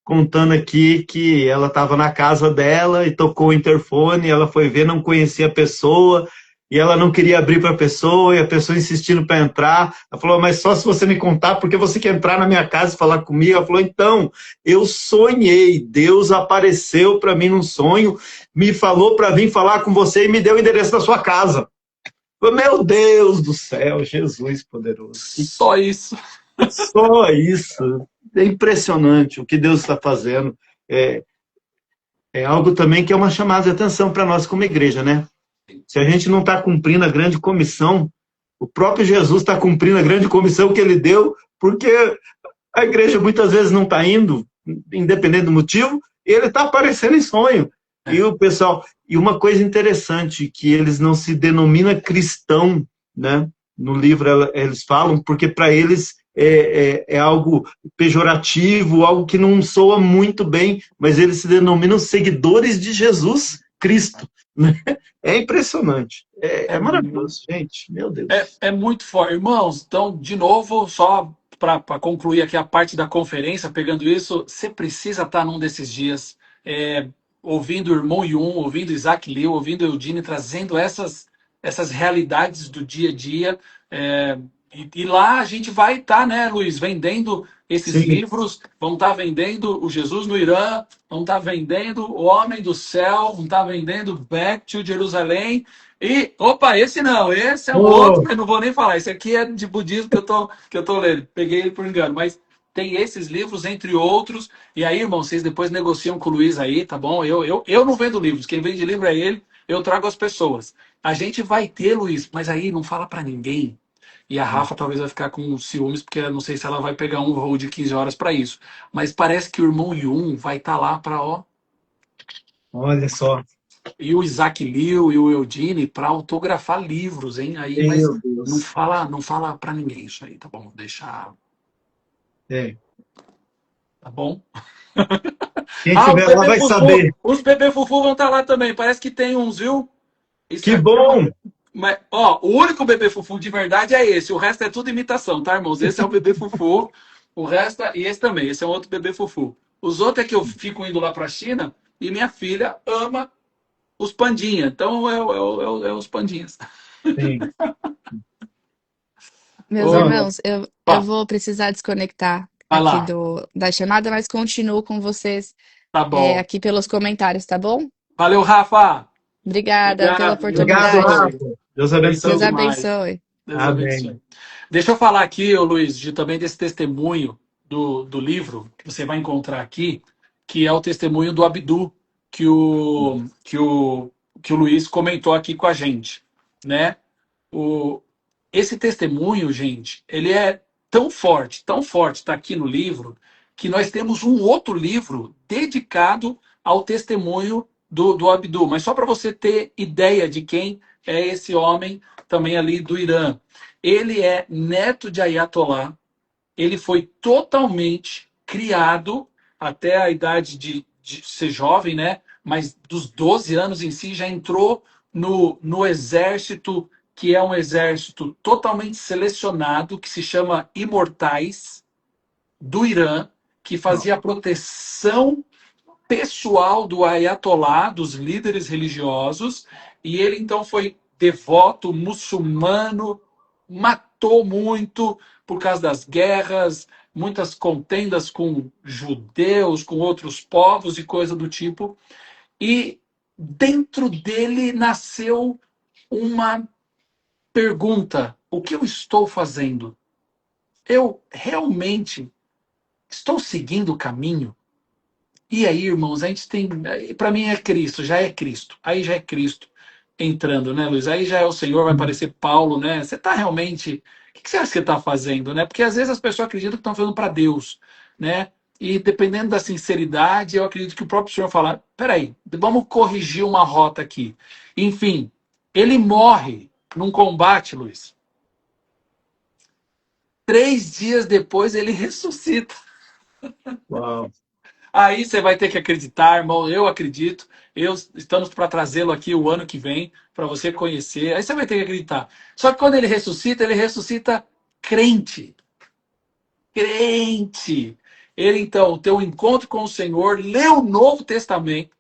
contando aqui que ela estava na casa dela e tocou o interfone, ela foi ver, não conhecia a pessoa, e ela não queria abrir para a pessoa, e a pessoa insistindo para entrar. Ela falou, mas só se você me contar, porque você quer entrar na minha casa e falar comigo. Ela falou, então, eu sonhei, Deus apareceu para mim num sonho, me falou para vir falar com você e me deu o endereço da sua casa. Eu falei, meu Deus do céu, Jesus poderoso. Só isso. Só isso. É impressionante o que Deus está fazendo. É algo também que é uma chamada de atenção para nós como igreja, né? Se a gente não está cumprindo a grande comissão, o próprio Jesus está cumprindo a grande comissão que ele deu, porque a igreja muitas vezes não está indo, independente do motivo, e ele está aparecendo em sonho. E o pessoal, e uma coisa interessante, que eles não se denominam cristão, né? No livro eles falam, porque para eles é algo pejorativo, algo que não soa muito bem, mas eles se denominam seguidores de Jesus Cristo. Né? É impressionante, é maravilhoso, gente, meu Deus. É muito forte. Irmãos, então, de novo, só para concluir aqui a parte da conferência, pegando isso, você precisa estar num desses dias, ouvindo o irmão Yun, ouvindo Isaac Liu, ouvindo Eudine, trazendo essas realidades do dia a dia. E lá a gente vai estar, né, Luiz, vendendo esses Sim. livros, vão estar vendendo o Jesus no Irã, vão estar vendendo o Homem do Céu, vão estar vendendo Back to Jerusalém. E, opa, esse não, esse é um outro, Oh, eu não vou nem falar. Esse aqui é de budismo que eu tô lendo. Peguei ele por engano, mas tem esses livros, entre outros. E aí, irmão, vocês depois negociam com o Luiz aí, tá bom? Eu não vendo livros, quem vende livro é ele, eu trago as pessoas. A gente vai ter, Luiz, mas aí não fala pra ninguém. E a Rafa talvez vai ficar com ciúmes, porque eu não sei se ela vai pegar um voo de 15 horas para isso. Mas parece que o irmão Yun vai estar lá para, ó, olha só, e o Isaac Liu e o Eudine para autografar livros, hein? Aí, mas meu não Deus. fala, não fala para ninguém isso aí, tá bom? Deixa, É. tá bom? Quem Ah, estiver lá vai saber. Os bebê Fufu vão estar lá também. Parece que tem uns, viu? Isso Que aqui é uma. bom! Ó, o único bebê Fufu de verdade é esse. O resto é tudo imitação, tá, irmãos? Esse é o bebê Fufu. O resto e esse também. Esse é um outro bebê Fufu. Os outros é que eu fico indo lá para a China e minha filha ama os pandinha. Então é os pandinhas. Sim. Meus Ô, Não, irmãos, eu pá, vou precisar desconectar vai aqui lá. da chamada, mas continuo com vocês Tá bom. aqui pelos comentários, tá bom? Valeu, Rafa. Obrigada pela Obrigado. Deus obrigado, oportunidade. Rafa. abençoe. Deus Bênção Deus abençoe. demais. abençoe. Deus Amém. abençoe. Deixa eu falar aqui, ô Luiz, também desse testemunho do livro que você vai encontrar aqui, que é o testemunho do Abdu, que o Luiz comentou aqui com a gente, né? O, esse testemunho, gente, ele é tão forte, está aqui no livro, que nós temos um outro livro dedicado ao testemunho do Abdu. Mas só para você ter ideia de quem é esse homem também ali do Irã. Ele é neto de Ayatollah, ele foi totalmente criado até a idade de ser jovem, né? Mas dos 12 anos em si já entrou no exército, que é um exército totalmente selecionado, que se chama Imortais, do Irã, que fazia a proteção pessoal do Ayatollah, dos líderes religiosos, e ele então foi devoto, muçulmano, matou muito por causa das guerras, muitas contendas com judeus, com outros povos e coisa do tipo. E dentro dele nasceu uma pergunta: o que eu estou fazendo? Eu realmente estou seguindo o caminho? E aí, irmãos, a gente tem. Para mim é Cristo, já é Cristo. Aí já é Cristo entrando, né, Luiz? Aí já é o Senhor, vai parecer Paulo, né? Você está realmente. O que você acha que você está fazendo, né? Porque às vezes as pessoas acreditam que estão fazendo para Deus, né? E dependendo da sinceridade, eu acredito que o próprio Senhor fala: peraí, vamos corrigir uma rota aqui. Enfim, ele morre num combate, Luiz. 3 dias depois ele ressuscita. Uau. Aí você vai ter que acreditar, irmão. Eu acredito. Estamos para trazê-lo aqui o ano que vem para você conhecer. Aí você vai ter que acreditar. Só que quando ele ressuscita crente. Crente. Ele então tem um encontro com o Senhor, lê o Novo Testamento,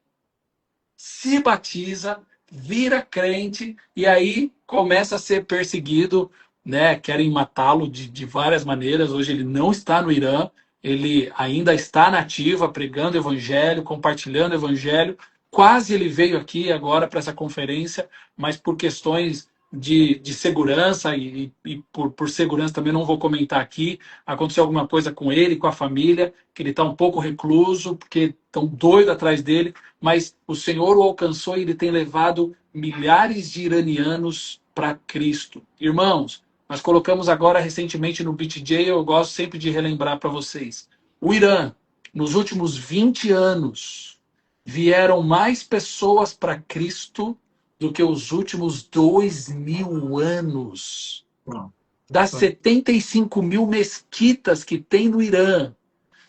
se batiza, vira crente e aí começa a ser perseguido, né? Querem matá-lo de várias maneiras. Hoje ele não está no Irã, ele ainda está na ativa, pregando o evangelho, compartilhando o evangelho. Quase ele veio aqui agora para essa conferência, mas por questões de segurança, e por segurança também não vou comentar aqui. Aconteceu alguma coisa com ele, com a família, que ele está um pouco recluso, porque estão doidos atrás dele, mas o Senhor o alcançou e ele tem levado milhares de iranianos para Cristo. Irmãos, nós colocamos agora recentemente no BTJ, eu gosto sempre de relembrar para vocês. O Irã, nos últimos 20 anos, vieram mais pessoas para Cristo do que os últimos 2.000 anos. Das 75 mil mesquitas que tem no Irã,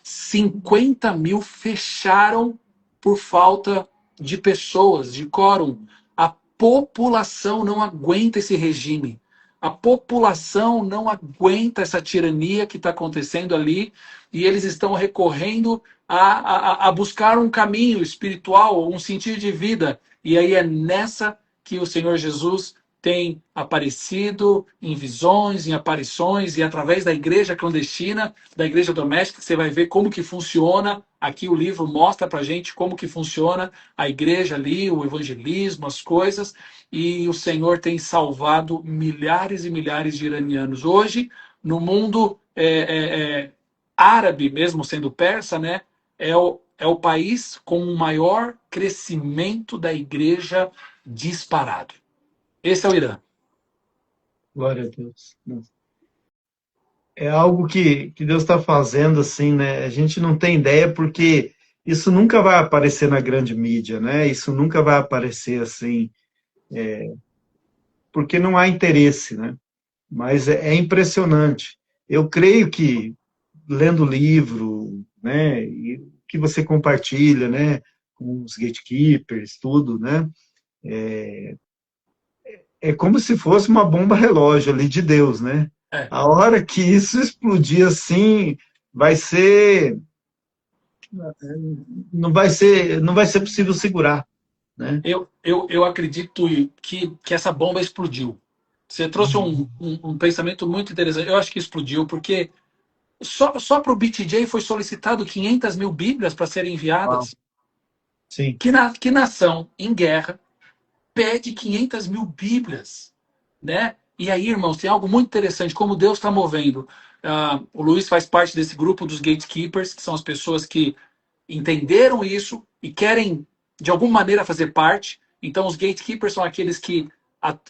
50 mil fecharam por falta de pessoas, de quórum. A população não aguenta esse regime. A população não aguenta essa tirania que está acontecendo ali, e eles estão recorrendo a buscar um caminho espiritual, um sentido de vida. E aí é nessa que o Senhor Jesus tem aparecido em visões, em aparições, e através da igreja clandestina, da igreja doméstica, você vai ver como que funciona. Aqui o livro mostra para a gente como que funciona a igreja ali, o evangelismo, as coisas, e o Senhor tem salvado milhares e milhares de iranianos. Hoje, no mundo árabe, mesmo sendo persa, né, é o país com o maior crescimento da igreja disparado. Esse é o Irã. Glória a Deus. É algo que Deus está fazendo, assim, né? A gente não tem ideia, porque isso nunca vai aparecer na grande mídia, né? Isso nunca vai aparecer assim, porque não há interesse, né? Mas é impressionante. Eu creio que, lendo o livro, né, e que você compartilha, né, com os gatekeepers, tudo, né, é como se fosse uma bomba relógio ali de Deus, né? É. A hora que isso explodir assim, vai ser, não vai ser possível segurar, né? Eu acredito que essa bomba explodiu. Você trouxe um pensamento muito interessante. Eu acho que explodiu, porque só para o BTJ foi solicitado 500 mil Bíblias para serem Uau. enviadas. Sim. Que nação em guerra pede 500 mil Bíblias, né? E aí, irmãos, tem algo muito interessante, como Deus está movendo. O Luiz faz parte desse grupo dos gatekeepers, que são as pessoas que entenderam isso e querem, de alguma maneira, fazer parte. Então, os gatekeepers são aqueles que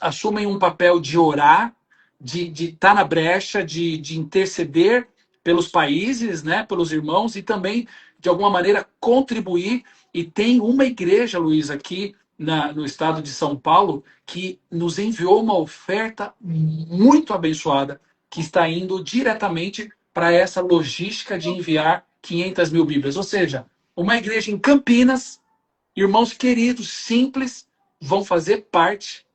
assumem um papel de orar, de estar na brecha, de interceder pelos países, né, pelos irmãos, e também, de alguma maneira, contribuir. E tem uma igreja, Luiz, aqui no estado de São Paulo, que nos enviou uma oferta muito abençoada, que está indo diretamente para essa logística de enviar 500 mil Bíblias. Ou seja, uma igreja em Campinas, irmãos queridos, simples, vão fazer parte,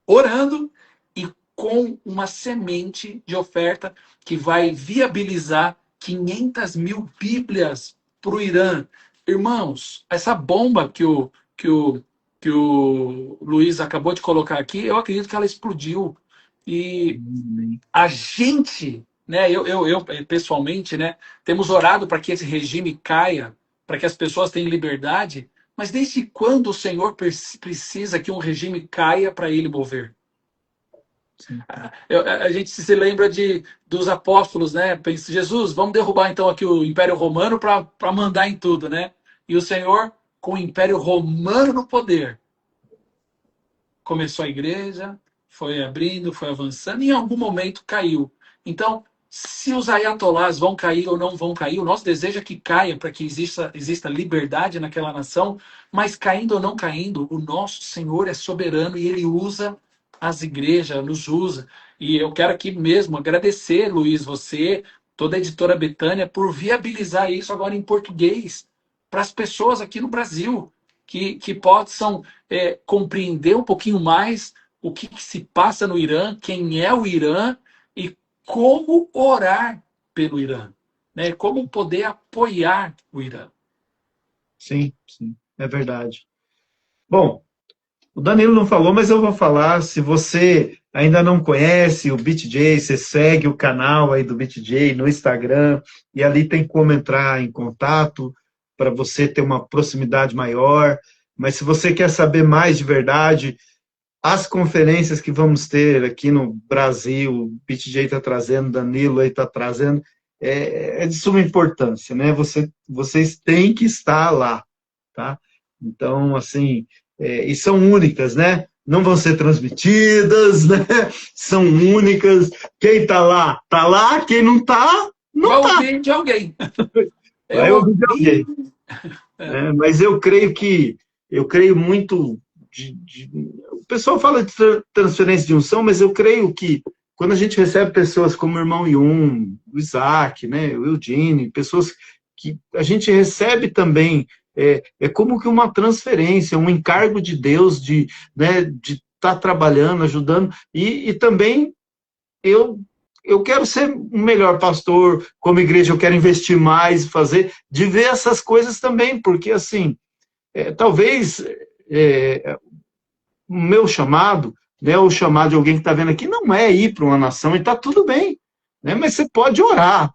orando e com uma semente de oferta que vai viabilizar 500 mil Bíblias para o Irã. Irmãos, essa bomba que o Luiz acabou de colocar aqui, eu acredito que ela explodiu. E a gente, né, eu pessoalmente, né, temos orado para que esse regime caia, para que as pessoas tenham liberdade, mas desde quando o Senhor precisa que um regime caia para ele mover? A gente se lembra dos apóstolos, né? Pensa, Jesus, vamos derrubar então aqui o Império Romano para mandar em tudo, né? E o Senhor, com o Império Romano no poder, começou a igreja, foi abrindo, foi avançando, e em algum momento caiu. Então, se os ayatolás vão cair ou não vão cair, o nosso desejo é que caia para que exista liberdade naquela nação, mas caindo ou não caindo, o nosso Senhor é soberano e ele usa as igrejas, nos usa. E eu quero aqui mesmo agradecer, Luiz, você, toda a editora Betânia, por viabilizar isso agora em português para as pessoas aqui no Brasil, que possam compreender um pouquinho mais o que se passa no Irã, quem é o Irã e como orar pelo Irã, né? Como poder apoiar o Irã. Sim, sim, é verdade. Bom, o Danilo não falou, mas eu vou falar. Se você ainda não conhece o BTJ, você segue o canal aí do BTJ no Instagram, e ali tem como entrar em contato para você ter uma proximidade maior. Mas se você quer saber mais de verdade, as conferências que vamos ter aqui no Brasil, o PTJ está trazendo, Danilo aí está trazendo, é de suma importância, né? Vocês têm que estar lá, tá? Então, assim, e são únicas, né? Não vão ser transmitidas, né? São únicas. Quem tá lá. Quem não tá, Vai não tá. ouvir de alguém. Vai Eu ouvir de alguém. ouvi. Mas eu creio muito o pessoal fala de transferência de unção, mas eu creio que quando a gente recebe pessoas como o irmão Yun, o Isaac, né, o Eugene, pessoas que a gente recebe também, é como que uma transferência, um encargo de Deus de, né, de estar trabalhando, ajudando, e também eu quero ser um melhor pastor, como igreja eu quero investir mais, fazer, de ver essas coisas também, porque assim, talvez o meu chamado, né, o chamado de alguém que está vendo aqui, não é ir para uma nação e está tudo bem, né, mas você pode orar,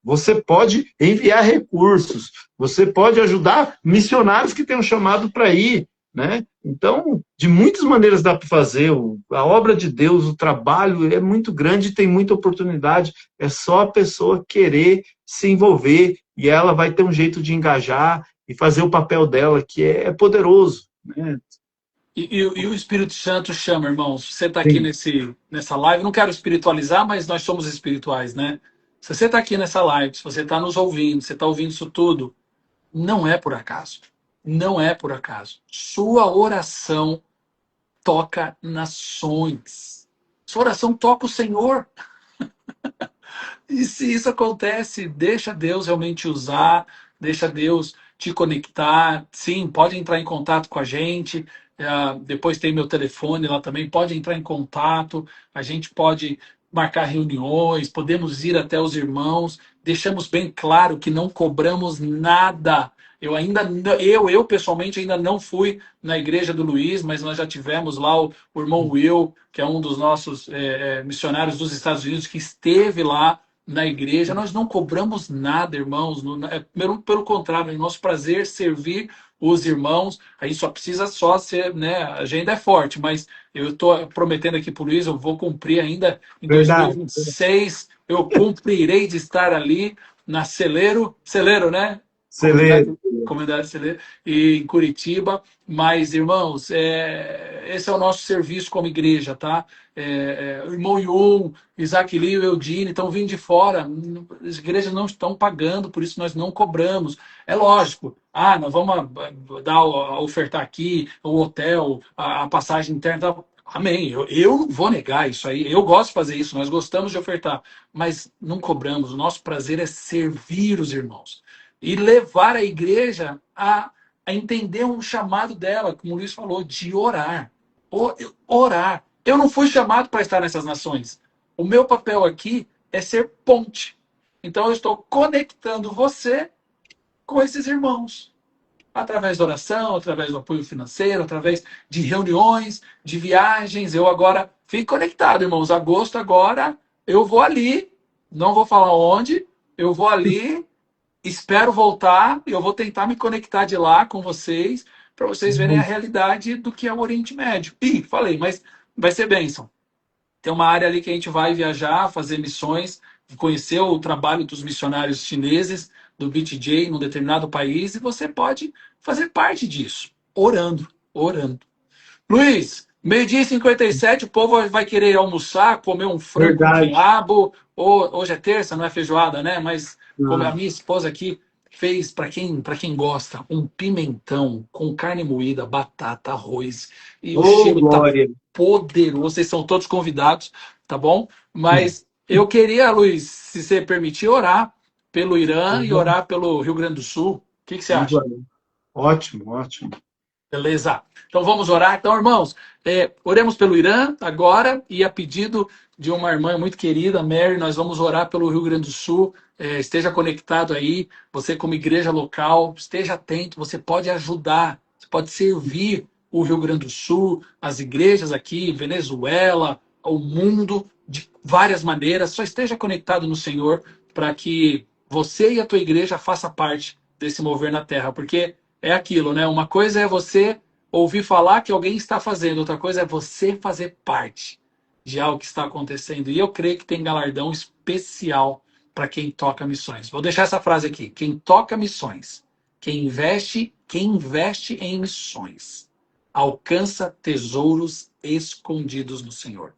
você pode enviar recursos, você pode ajudar missionários que têm um chamado para ir, né? Então, de muitas maneiras dá para fazer. A obra de Deus, o trabalho é muito grande, tem muita oportunidade. É só a pessoa querer se envolver e ela vai ter um jeito de engajar e fazer o papel dela, que é poderoso, né? E o Espírito Santo chama, irmãos. Você está aqui Sim, nessa live. Não quero espiritualizar, mas nós somos espirituais, né? Se você está aqui nessa live, se você está nos ouvindo, você está ouvindo isso tudo, não é por acaso. Não é por acaso. Sua oração toca nações. Sua oração toca o Senhor. E se isso acontece, deixa Deus realmente usar, deixa Deus te conectar. Sim, pode entrar em contato com a gente. Depois tem meu telefone lá também. Pode entrar em contato. A gente pode marcar reuniões, podemos ir até os irmãos. Deixamos bem claro que não cobramos nada. Eu pessoalmente ainda não fui na igreja do Luiz, mas nós já tivemos lá o irmão Will, que é um dos nossos missionários dos Estados Unidos, que esteve lá na igreja. Nós não cobramos nada, irmãos. Pelo contrário, é nosso prazer servir os irmãos. Aí só ser, né? A agenda é forte, mas eu estou prometendo aqui para o Luiz, eu vou cumprir ainda em verdade. 2026. Eu cumprirei de estar ali na Celeiro, né? Excelente. Comunidade Celeiro, e em Curitiba. Mas, irmãos, esse é o nosso serviço como igreja, tá? O irmão Yun, Isaac Lee, o Eudine estão vindo de fora. As igrejas não estão pagando, por isso nós não cobramos. É lógico. Nós vamos ofertar aqui o hotel, a passagem interna. Amém. Eu não vou negar isso aí. Eu gosto de fazer isso, nós gostamos de ofertar, mas não cobramos. O nosso prazer é servir os irmãos e levar a igreja a entender um chamado dela, como o Luiz falou, de orar. Orar. Eu não fui chamado para estar nessas nações. O meu papel aqui é ser ponte. Então eu estou conectando você com esses irmãos. Através da oração, através do apoio financeiro, através de reuniões, de viagens. Eu agora fico conectado, irmãos. Agosto agora eu vou ali, não vou falar onde, eu vou ali, espero voltar e eu vou tentar me conectar de lá com vocês, para vocês verem a realidade do que é o Oriente Médio. E falei, mas vai ser bênção. Tem uma área ali que a gente vai viajar, fazer missões, conhecer o trabalho dos missionários chineses, do BTJ, num determinado país, e você pode fazer parte disso, orando, orando. Luiz, meio-dia e 57, o povo vai querer almoçar, comer um frango com Verdade. quiabo. Hoje é terça, não é feijoada, né? Mas como a Ah. minha esposa aqui fez, para quem gosta, um pimentão com carne moída, batata, arroz. E o Oh, cheiro tá glória. poderoso. Vocês são todos convidados, tá bom? Mas eu queria, Luiz, se você permitir, orar pelo Irã e orar pelo Rio Grande do Sul. O que você acha? Ótimo, ótimo. Beleza. Então vamos orar. Então, irmãos, oremos pelo Irã agora e a pedido de uma irmã muito querida, Mary, nós vamos orar pelo Rio Grande do Sul. Esteja conectado aí, você como igreja local, esteja atento, você pode ajudar, você pode servir o Rio Grande do Sul, as igrejas aqui, Venezuela, o mundo, de várias maneiras. Só esteja conectado no Senhor para que você e a tua igreja faça parte desse mover na terra, porque é aquilo, né? Uma coisa é você ouvir falar que alguém está fazendo, outra coisa é você fazer parte de algo que está acontecendo. E eu creio que tem galardão especial para quem toca missões. Vou deixar essa frase aqui: quem toca missões, quem investe em missões, alcança tesouros escondidos no Senhor.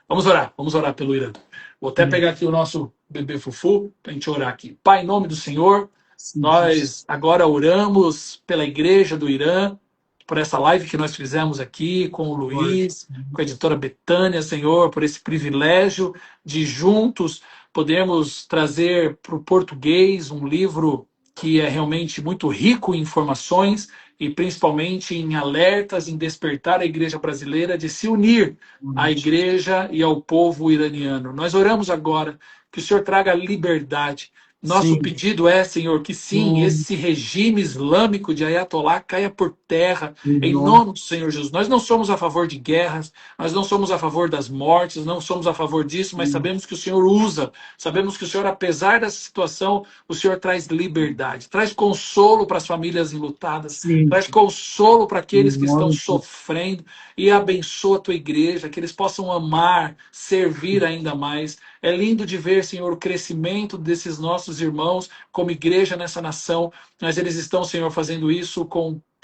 Vamos orar pelo Irã. Vou até Sim, pegar aqui o nosso bebê Fufu para a gente orar aqui. Pai, em nome do Senhor, sim, Jesus. nós agora oramos pela igreja do Irã, por essa live que nós fizemos aqui com o Glória. Luiz, com a editora Betânia, Senhor, por esse privilégio de juntos podermos trazer para o português um livro que é realmente muito rico em informações e principalmente em alertas, em despertar a igreja brasileira de se unir à igreja e ao povo iraniano. Nós oramos agora que o Senhor traga liberdade. Nosso Sim, pedido é, Senhor, que sim, nome, esse regime islâmico de Ayatollah caia por terra, em em nome, nome do Senhor Jesus. Nós não somos a favor de guerras, nós não somos a favor das mortes, não somos a favor disso, mas sabemos que o Senhor usa, sabemos que o Senhor, apesar dessa situação, o Senhor traz liberdade, traz consolo para as famílias enlutadas, sim, traz consolo para em aqueles que estão nome de sofrendo e abençoa a tua igreja, que eles possam amar, servir ainda mais. É lindo de ver, Senhor, o crescimento desses nossos irmãos como igreja nessa nação, mas eles estão, Senhor, fazendo isso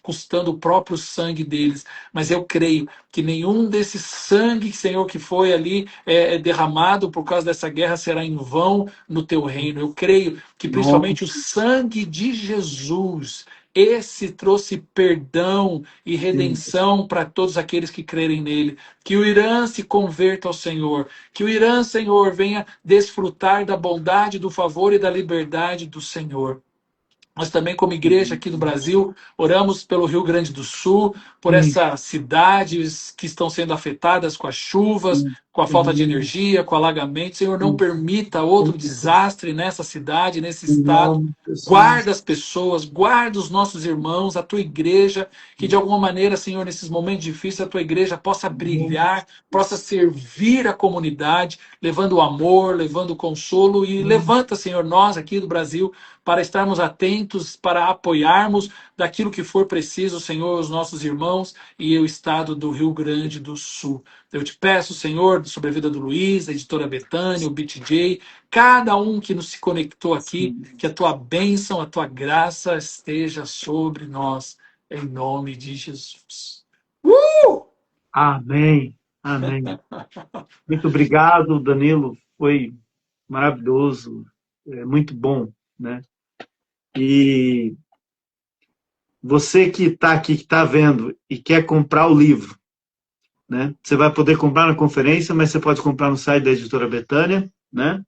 custando o próprio sangue deles. Mas eu creio que nenhum desses sangue, Senhor, que foi ali derramado por causa dessa guerra será em vão no teu reino. Eu creio que nome, principalmente o sangue de Jesus, esse trouxe perdão e sim, redenção para todos aqueles que crerem nele. Que o Irã se converta ao Senhor. Que o Irã, Senhor, venha desfrutar da bondade, do favor e da liberdade do Senhor. Nós também, como igreja aqui no Brasil, oramos pelo Rio Grande do Sul, por sim, essas cidades que estão sendo afetadas com as chuvas, sim, com a em falta de nome, energia, com alagamento. Senhor, não sim, permita outro desastre nessa cidade, nesse em estado. nome de Jesus. Guarda as pessoas, guarda os nossos irmãos, a tua igreja, que de alguma maneira, Senhor, nesses momentos difíceis, a tua igreja possa Em nome, brilhar, possa servir a comunidade, levando amor, levando consolo. E levanta, Senhor, nós aqui do Brasil, para estarmos atentos, para apoiarmos daquilo que for preciso, Senhor, os nossos irmãos e o estado do Rio Grande do Sul. Eu te peço, Senhor, sobre a vida do Luiz, a editora Betânia, o BTJ, cada um que nos se conectou aqui, sim. que a tua bênção, a tua graça esteja sobre nós, em nome de Jesus. Amém, amém. Muito obrigado, Danilo. Foi maravilhoso, muito bom, né? E você que está aqui, que está vendo e quer comprar o livro, né? Você vai poder comprar na conferência, mas você pode comprar no site da editora Betânia, né?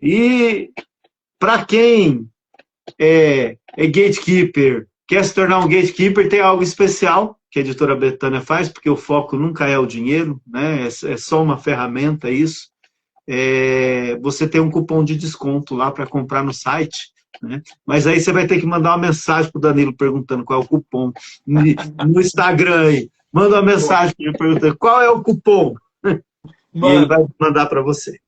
E para quem é gatekeeper, quer se tornar um gatekeeper, tem algo especial que a editora Betânia faz, porque o foco nunca é o dinheiro, né? É só uma ferramenta isso. Você tem um cupom de desconto lá para comprar no site, né? Mas aí você vai ter que mandar uma mensagem para o Danilo perguntando qual é o cupom. No Instagram aí, manda uma mensagem para ele perguntando qual é o cupom. E ele Mano, vai mandar para você.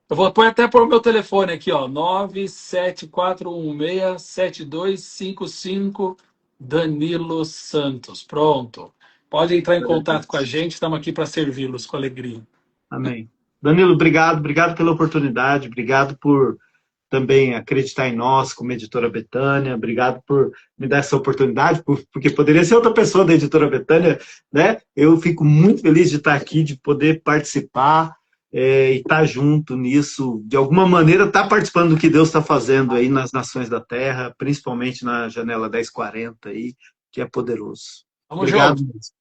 eu vou até pôr o meu telefone aqui, ó, 974167255 Danilo Santos. Pronto. Pode entrar em contato com a gente, estamos aqui para servi-los com alegria. Amém. Danilo, obrigado pela oportunidade, obrigado por também acreditar em nós como editora Betânia, obrigado por me dar essa oportunidade, porque poderia ser outra pessoa da editora Betânia, né? Eu fico muito feliz de estar aqui, de poder participar e estar junto nisso, de alguma maneira estar participando do que Deus está fazendo aí nas nações da Terra, principalmente na janela 1040 aí, que é poderoso. Tamo Obrigado junto. mesmo.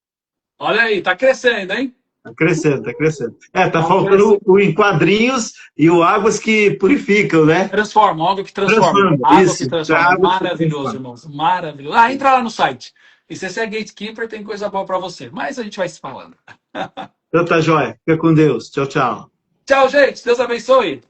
Olha aí, tá crescendo, hein? Tá crescendo, tá crescendo. Tá Vamos faltando crescer. o em quadrinhos e o águas que purificam, né? Transforma, água que transforma. Transforma, Água que isso. transforma. Água que Maravilhoso, transforma. irmãos. Maravilhoso. Ah, entra lá no site. E se você é gatekeeper, tem coisa boa para você. Mas a gente vai se falando. Então tá jóia. Fica com Deus. Tchau, tchau. Tchau, gente. Deus abençoe.